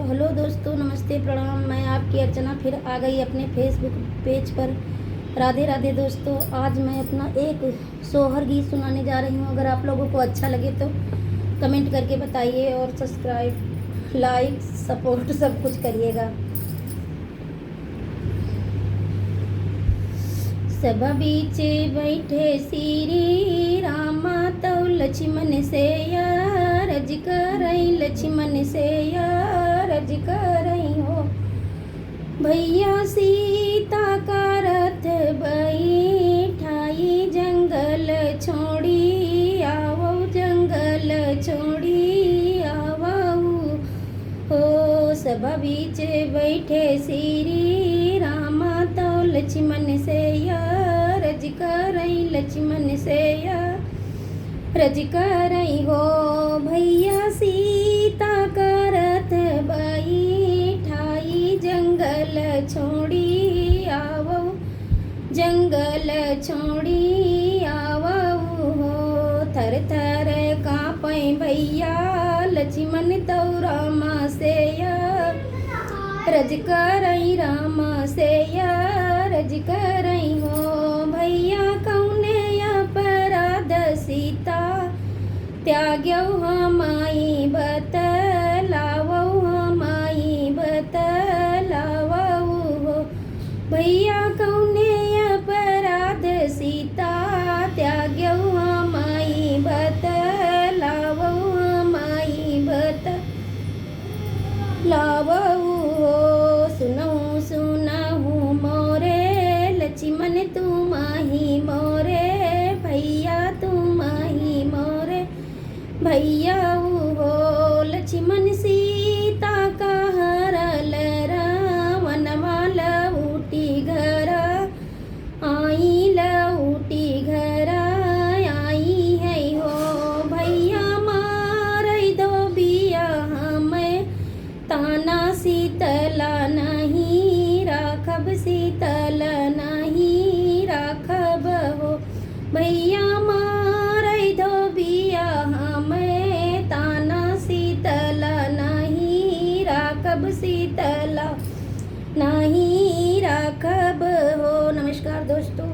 Hello दोस्तों, नमस्ते, प्रणाम। मैं आपकी अर्चना फिर आ गई अपने फेसबुक पेज पर। राधे राधे दोस्तों। आज मैं अपना एक सोहर गीत सुनाने जा रही हूँ। अगर आप लोगों को अच्छा लगे तो कमेंट करके बताइए और सब्सक्राइब, लाइक, सपोर्ट सब कुछ करिएगा। सब बीचे बैठे श्री रामा तो लक्ष्मण से रज करई, लक्ष्मण से रज करई हो। भैया सीता का रथ बैठाई, जंगल छोड़ी आवो, जंगल छोड़ी आवो हो। सब बीच बैठे श्री रामा तो लक्ष्मण से रज करई, लक्ष्मण से रज करई हो। भैया सीता का रथ बैठाई, जंगल छोड़ी आवो, जंगल छोड़ी आवो हो। थर थर कांपै भैया, लक्ष्मण तो रामा से रज करई, रामा से रज करई हो। भैया कौने अपराध सीता त्याग्यौ हमाई बतलावो, हमाई बतलावो हो। भैया कौने अपराध सीता त्याग्यौ हमाई बतलावो, हमाई बतलावो हो। सुनहु सुनहु मोरे लक्ष्मण तुम ही मोरे, भैया तुम ही मोरे भैया हो। लक्ष्मण सीता का हरल रावण वाला उठी घर आई, लऊटी घर आई है हो। भैया मारई दो बिया हमें, ताना शीतला नहीं राखब, शीतल नहीं राखब हो। भैया मारई दो बिया हमें, ताना शीतला नहीं राखब, शीतला नहीं राखब हो। नमस्कार दोस्तों।